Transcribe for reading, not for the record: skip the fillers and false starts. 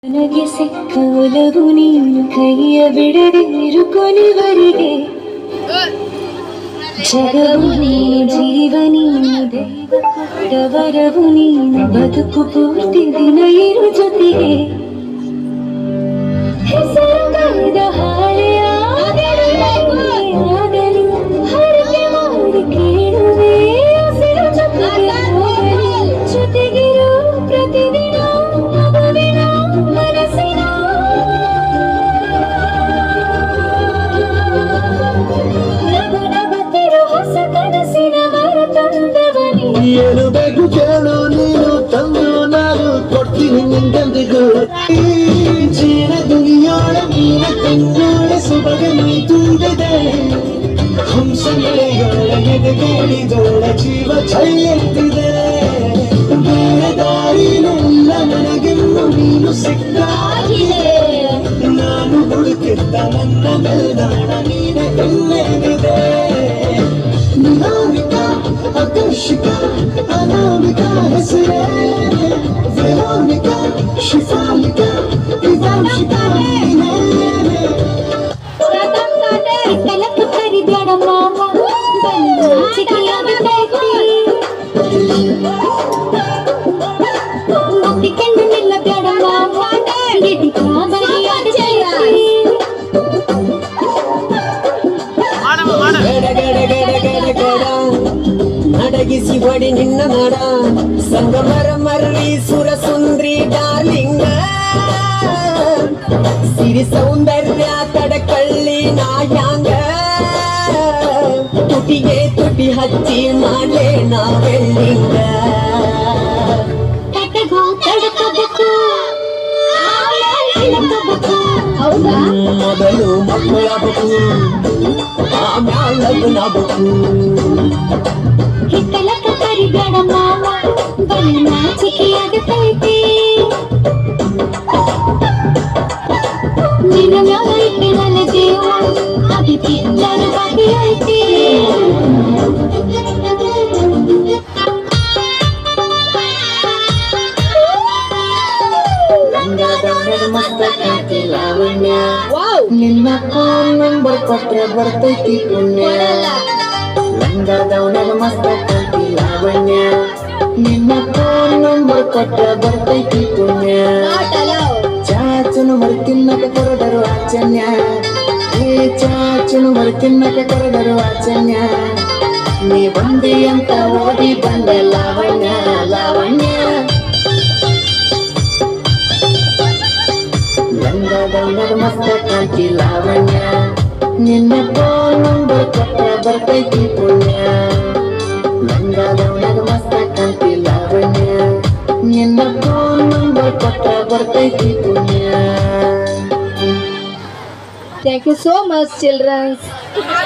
ನನಗೆ ಸಿಕ್ಕ ಒಲವು ನೀನು ಕೈಯ ಬಿಡದಿರು ಕೊನೆವರೆಗೆ ಜಗವು ನೀ ಜೀವ ನೀನು ದೈವ ಕೊಟ್ಟ ವರವು ನೀನು ಬದುಕು ಪೂರ್ತಿ ದಿನ ಇರು ಜೊತೆಗೆ ಹೆಸರು ಕಳೆದ ಹಾಳೆಯಾಗಲಿ ಹರಕೆ ಮಾಡಿ ಕೇಳುವೆ ಹಸಿರು ಜೊತೆಗೆ ಹೋಗಲಿ ಜೊತೆಗಿರು ಪ್ರತಿದಿನ ಮಗುವಿನ ಮನಸ್ಸಿನ ನಗು ನಗುತ್ತಿರು ಹೊಸ ಕನಸಿನ ಮರ ತಂದವನಿ ಏನು ಬೇಕು ಕೇಳು ನೀನು ತಂದು ನಾನು ಕೊಡ್ತೀನಿ ನಿಂತೆಂದಿಗೂ ಜೀನ ದುನಿಯೋಳ ನೀನ ಕಣ್ಣೋಳ ಸುಬಗ ನೀ ತುಂಬಿದೆ ಹಂಸನೆಳೆಯೋಳ ಎದೆಗೇಳಿದೋಳ ಜೀವ ಚೈಯೆತ್ತಿದೆ ಬೇರೆ ದಾರಿನೆಲ್ಲ ನನಗೆನ್ನು ನೀನು ಸಿಕ್ಕಾಗಿದೆ ನಾನು ಹುಡುಕಿದ್ದ ನನ್ನ ನಿಲ್ದಾಣ ನೀನೆ ಇನ್ನೇನಿದೆ ನಿಹಾರಿಕಾ ಆಕರ್ಷಿಕಾ ಅನಾಮಿಕಾ ಹೆಸರೇ ವೆರೋನಿಕಾ ಶಿಫಾಲಿಕಾ ಇವಾಂಶಿಕಾ ನೀನೇ ತಲಕು ಕರಿಬೇಡ ಮಾಮ ಬಂದು ಚಿಕಿಯಾಗತೈತಿ ಒಪ್ಪಿಕೊಂಡು ನಿಲ್ಲಬೇಡ ಮಾಮ ಗಿಡಿಕ ಬರಿಯಾದ ಚೈತಿ ಗಡ ಗಡ ಗಡ ಗಡ ಗಡ ನಡಗಿಸಿ ಹೊಡಿ ನಿನ್ನ ನಡ ಸಂಗಮರ ಮರ್ರಿ ಸುರ ಸುಂದ್ರಿ ಡಾರ್ಲಿಂಗ ಸಿರಿ ಸೌಂದರ್ಯ ತಡಕಳ್ಳಿ ನಾಯಾಂಗ ತುಟಿಗೆ ತುಟಿ ಹಚ್ಚಿ ಮಾಡಲೇ ನಾ ಬೆಳ್ಳಿಂಗ ಕಟ್ಟಗೋ ತಡಕಬೇಕು ಹೌದಾ ಮೊದಲು ಮಕ್ಕಳಾಗಬೇಕು ಆಮ್ಯಾಲ ಲಗ್ನಾಗಬೇಕು ಹಿತ್ತಲಕ ಕರಿಬೇಡ ಮಾಮ ಬಣ್ಣ ಚಿಕಿಯಾಗತೈತಿ ನಿನ್ನ ಮ್ಯಾಲ ಇಟ್ಟಿ ನನ್ನ ಜೀವ ಅದಕ್ಕೆ ನಾನು ಬಾಕಿ ಐತಿ ನಿನ್ನ ಫೋನ್ ನಂಬರ್ ಕೊಟ್ರೆ ಬರ್ತೈತಿ ಪುಣ್ಯ ಲಂಗದವನಗ ಮಸ್ತ ಕಾಂತಿ ಲಾವಣ್ಯ ನಿನ್ನ ಫೋನ್ ನಂಬರ್ ಕೊಟ್ರೆ ಬರ್ತೈತಿ ಪುಣ್ಯ ಚಾಚನು ಮರಿ ತಿನ್ನಕ ಕರೆದರು ಆಚನ್ಯ ಏ ಚಾಚನು ಮರಿ ತಿನ್ನಕ ಕರೆದರು ಆಚನ್ಯ ನೀ ಬಂದಿ ಅಂತ ಓಡಿ ಬಂದೆ ಲಾವಣ್ಯ ಲಾವಣ್ಯ ಲಂಗದವನಗ ಮಸ್ತ ಕಾಂತಿ ಲಾವಣ್ಯ ನಿನ್ನ ಫೋನ್ ನಂಬರ್ ಕೊಟ್ರೆ ಬರ್ತೈತಿ ಪುಣ್ಯ ಲಂಗದವನಗ ಮಸ್ತ ಕಾಂತಿ ಲಾವಣ್ಯ ನಿನ್ನ ಫೋನ್ ನಂಬರ್ ಕೊಟ್ರೆ ಬರ್ತೈತಿ ಪುಣ್ಯ. Thank you so much, children.